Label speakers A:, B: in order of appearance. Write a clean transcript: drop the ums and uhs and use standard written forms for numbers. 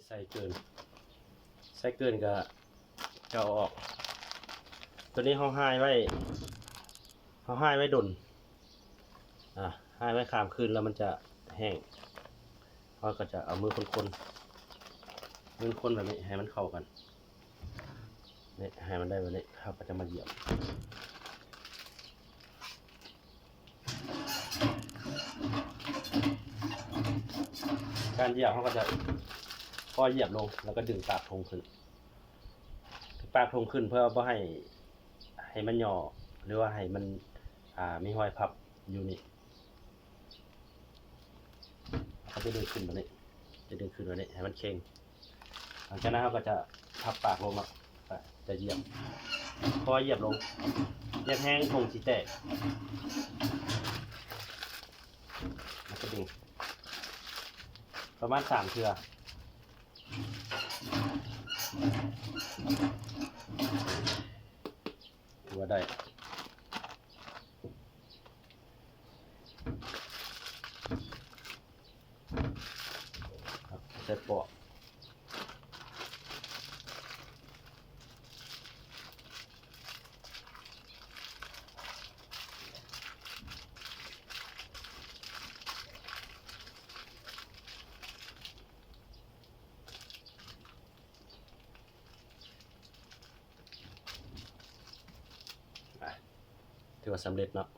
A: ใส่เกินก็เอาออกตัวนี้เขาให้ไว้ดนให้ไว้ข้ามคืนแล้วมันจะแห้งเขาก็จะเอามือคนแบบนี้ให้มันเข้ากันนี่ให้มันได้แบบนี้เขาก็จะมาเหยียบการเหยียบเขาก็จะพอเหยียบลงแล้วก็ดึงปากธงขึ้นเพื่อไม่ให้มันย่อหรือว่าให้มันมีห้อยพับอยู่นี่เขาจะดึงขึ้นแบบนี้ให้มันเข่งหลังจากนั้นเขาก็จะพับปากลงมาจะเหยียบพอเหยียบลงเหยียบแห้งธงสีแตกแล้วก็ดึงประมาณ3 เทื่อถือว่าได้ครับเสร็จปอกถือว่าสำเร็จเนาะ